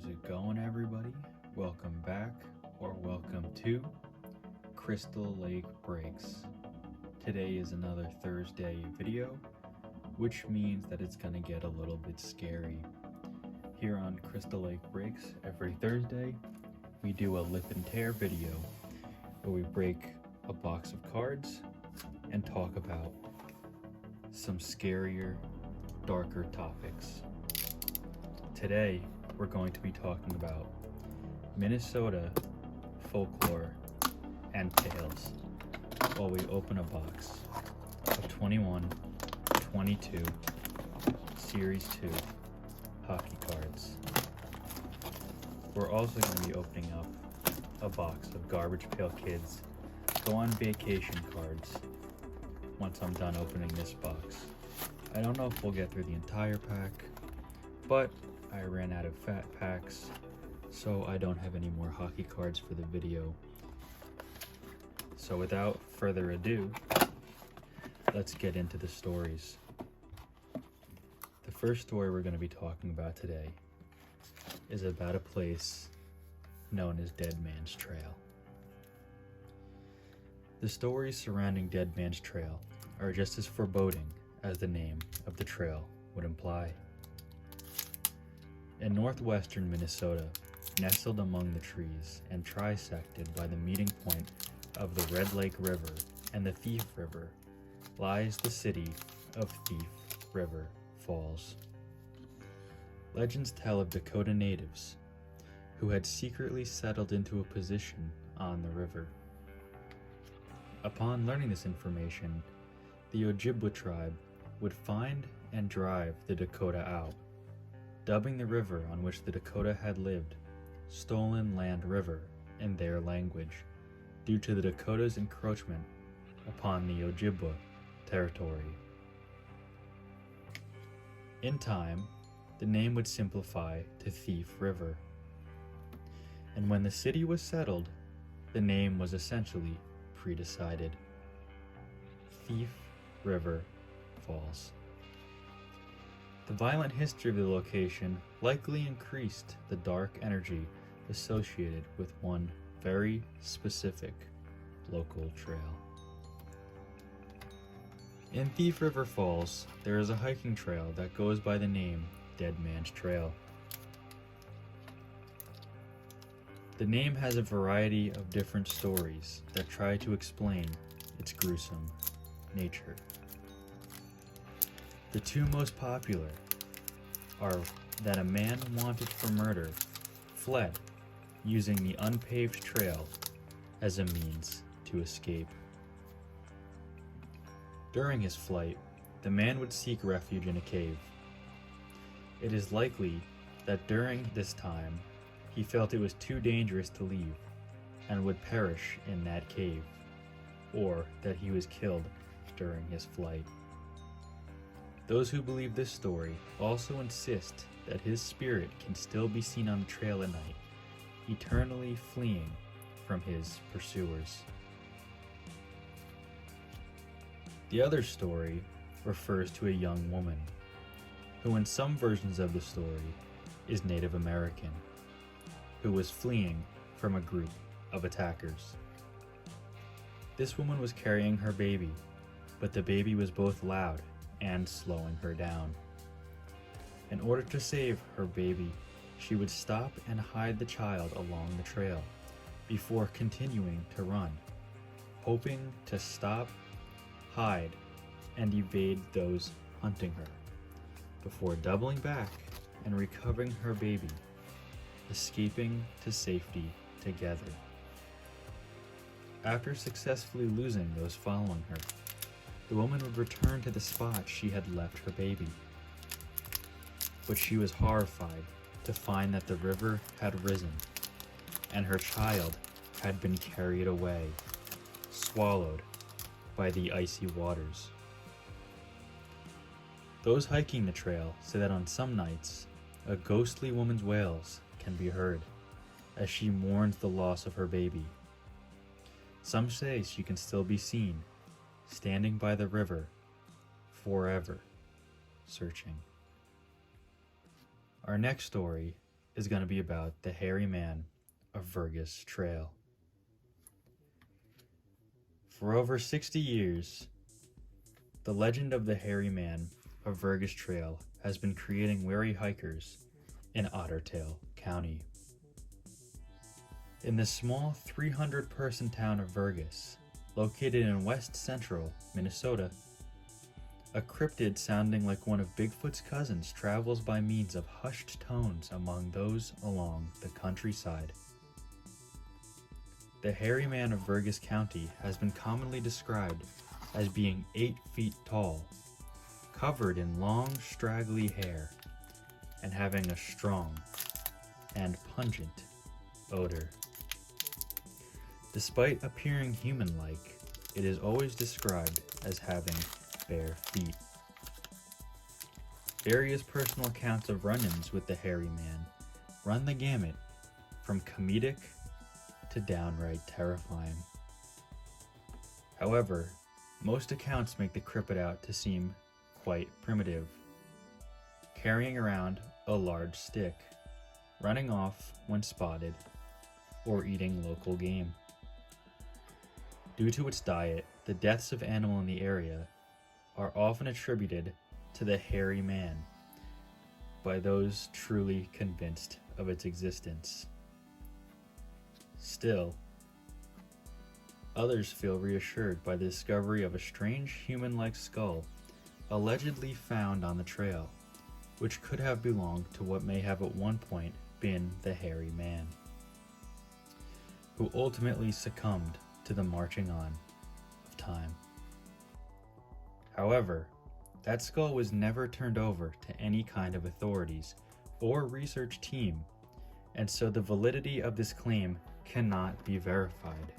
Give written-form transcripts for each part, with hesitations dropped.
How's it going, everybody? Welcome back, or welcome to Crystal Lake Breaks. Today is another Thursday video, which means that it's gonna get a little bit scary. Here on Crystal Lake Breaks, every Thursday, we do a lip and tear video where we break a box of cards and talk about some scarier, darker topics. Today, we're going to be talking about Minnesota folklore and tales while we open a box of 21, 22 Series 2 hockey cards. We're also going to be opening up a box of Garbage Pail Kids Go on Vacation cards once I'm done opening this box. I don't know if we'll get through the entire pack, but I ran out of fat packs, so I don't have any more hockey cards for the video. So without further ado, let's get into the stories. The first story we're going to be talking about today is about a place known as Dead Man's Trail. The stories surrounding Dead Man's Trail are just as foreboding as the name of the trail would imply. In northwestern Minnesota, nestled among the trees and trisected by the meeting point of the Red Lake River and the Thief River, lies the city of Thief River Falls. Legends tell of Dakota natives who had secretly settled into a position on the river. Upon learning this information, the Ojibwa tribe would find and drive the Dakota out, dubbing the river on which the Dakota had lived Stolen Land River in their language, due to the Dakota's encroachment upon the Ojibwa territory. In time, the name would simplify to Thief River, and when the city was settled, the name was essentially pre-decided: Thief River Falls. The violent history of the location likely increased the dark energy associated with one very specific local trail. In Thief River Falls, there is a hiking trail that goes by the name Dead Man's Trail. The name has a variety of different stories that try to explain its gruesome nature. The two most popular are that a man wanted for murder fled using the unpaved trail as a means to escape. During his flight, the man would seek refuge in a cave. It is likely that during this time, he felt it was too dangerous to leave and would perish in that cave, or that he was killed during his flight. Those who believe this story also insist that his spirit can still be seen on the trail at night, eternally fleeing from his pursuers. The other story refers to a young woman, who in some versions of the story is Native American, who was fleeing from a group of attackers. This woman was carrying her baby, but the baby was both loud and slowing her down. In order to save her baby, she would stop and hide the child along the trail before continuing to run, hoping to stop, hide, and evade those hunting her, before doubling back and recovering her baby, escaping to safety together. After successfully losing those following her, the woman would return to the spot she had left her baby. But she was horrified to find that the river had risen and her child had been carried away, swallowed by the icy waters. Those hiking the trail say that on some nights, a ghostly woman's wails can be heard as she mourns the loss of her baby. Some say she can still be seen standing by the river forever, searching. Our next story is going to be about the hairy man of Vergas Trail. For over 60 years, the legend of the hairy man of Vergas Trail has been creating wary hikers in Ottertail County. In the small 300-person town of Vergas, located in west central Minnesota, a cryptid sounding like one of Bigfoot's cousins travels by means of hushed tones among those along the countryside. The hairy man of Vergas County has been commonly described as being 8 feet tall, covered in long, straggly hair, and having a strong and pungent odor. Despite appearing human-like, it is always described as having bare feet. Various personal accounts of run-ins with the hairy man run the gamut from comedic to downright terrifying. However, most accounts make the cryptid out to seem quite primitive, carrying around a large stick, running off when spotted, or eating local game. Due to its diet, the deaths of animals in the area are often attributed to the hairy man by those truly convinced of its existence. Still, others feel reassured by the discovery of a strange human-like skull allegedly found on the trail, which could have belonged to what may have at one point been the hairy man, who ultimately succumbed to the marching on of time. However, that skull was never turned over to any kind of authorities or research team, and so the validity of this claim cannot be verified.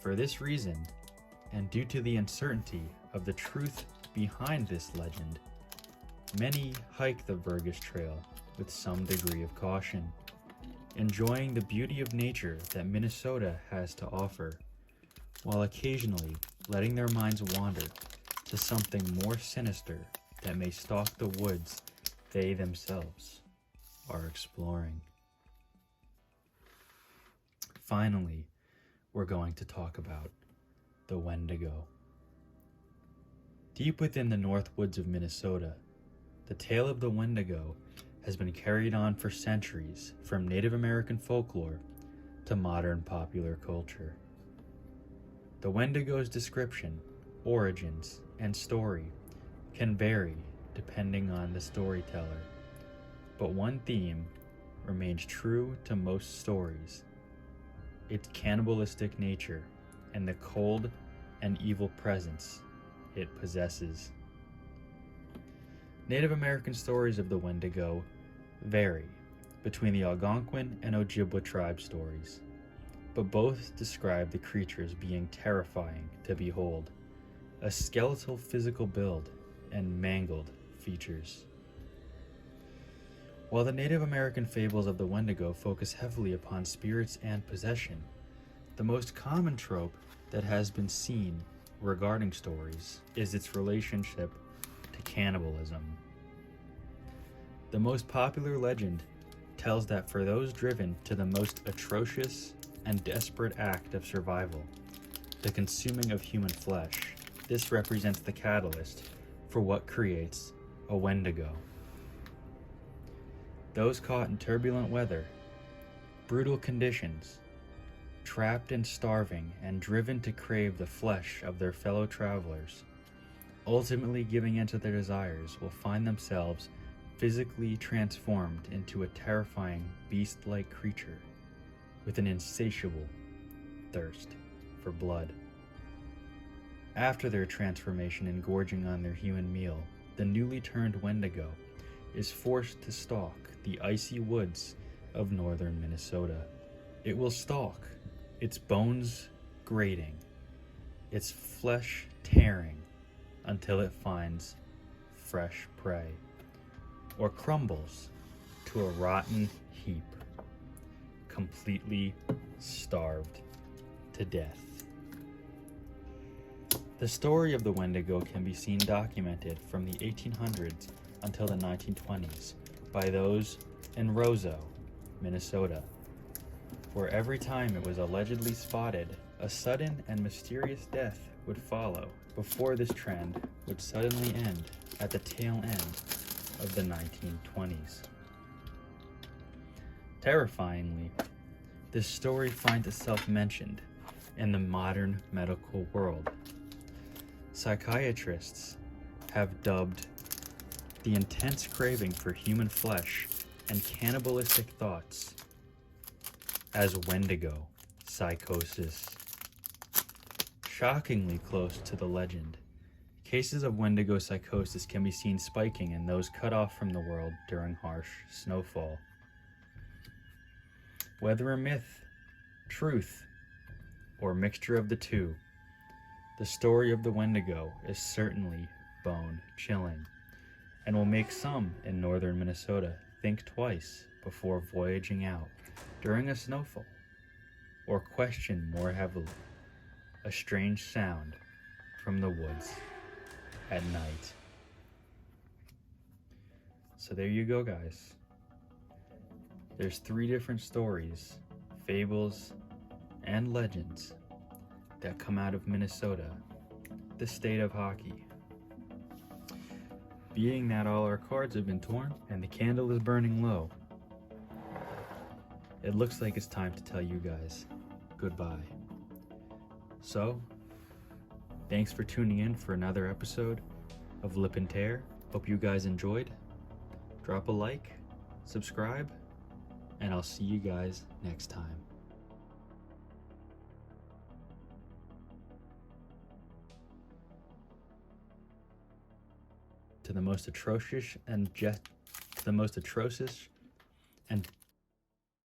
For this reason, and due to the uncertainty of the truth behind this legend, many hike the Vergas Trail with some degree of caution, enjoying the beauty of nature that Minnesota has to offer, while occasionally letting their minds wander to something more sinister that may stalk the woods they themselves are exploring. Finally, we're going to talk about the Wendigo. Deep within the north woods of Minnesota, the tale of the Wendigo has been carried on for centuries, from Native American folklore to modern popular culture. The Wendigo's description, origins, and story can vary depending on the storyteller, but one theme remains true to most stories: its cannibalistic nature and the cold and evil presence it possesses. Native American stories of the Wendigo vary between the Algonquin and Ojibwa tribe stories, but both describe the creatures being terrifying to behold, a skeletal physical build and mangled features. While the Native American fables of the Wendigo focus heavily upon spirits and possession, the most common trope that has been seen regarding stories is its relationship to cannibalism. The most popular legend tells that for those driven to the most atrocious and desperate act of survival, the consuming of human flesh, this represents the catalyst for what creates a Wendigo. Those caught in turbulent weather, brutal conditions, trapped and starving and driven to crave the flesh of their fellow travelers, ultimately giving in to their desires, will find themselves physically transformed into a terrifying beast-like creature with an insatiable thirst for blood. After their transformation and gorging on their human meal, the newly turned Wendigo is forced to stalk the icy woods of northern Minnesota. It will stalk, its bones grating, its flesh tearing, until it finds fresh prey, or crumbles to a rotten heap, completely starved to death. The story of the Wendigo can be seen documented from the 1800s until the 1920s by those in Roseau, Minnesota, where every time it was allegedly spotted, a sudden and mysterious death would follow before this trend would suddenly end at the tail end of the 1920s. Terrifyingly, this story finds itself mentioned in the modern medical world. Psychiatrists have dubbed the intense craving for human flesh and cannibalistic thoughts as Wendigo psychosis. Shockingly close to the legend, cases of Wendigo psychosis can be seen spiking in those cut off from the world during harsh snowfall. Whether a myth, truth, or mixture of the two, the story of the Wendigo is certainly bone-chilling and will make some in northern Minnesota think twice before voyaging out during a snowfall, or question more heavily a strange sound from the woods at night. So there you go, guys. There's 3 different stories, fables, and legends that come out of Minnesota, the state of hockey. Being that all our cards have been torn and the candle is burning low, it looks like it's time to tell you guys goodbye. So, thanks for tuning in for another episode of Lip and Tear. Hope you guys enjoyed. Drop a like, subscribe, and I'll see you guys next time. To the most atrocious and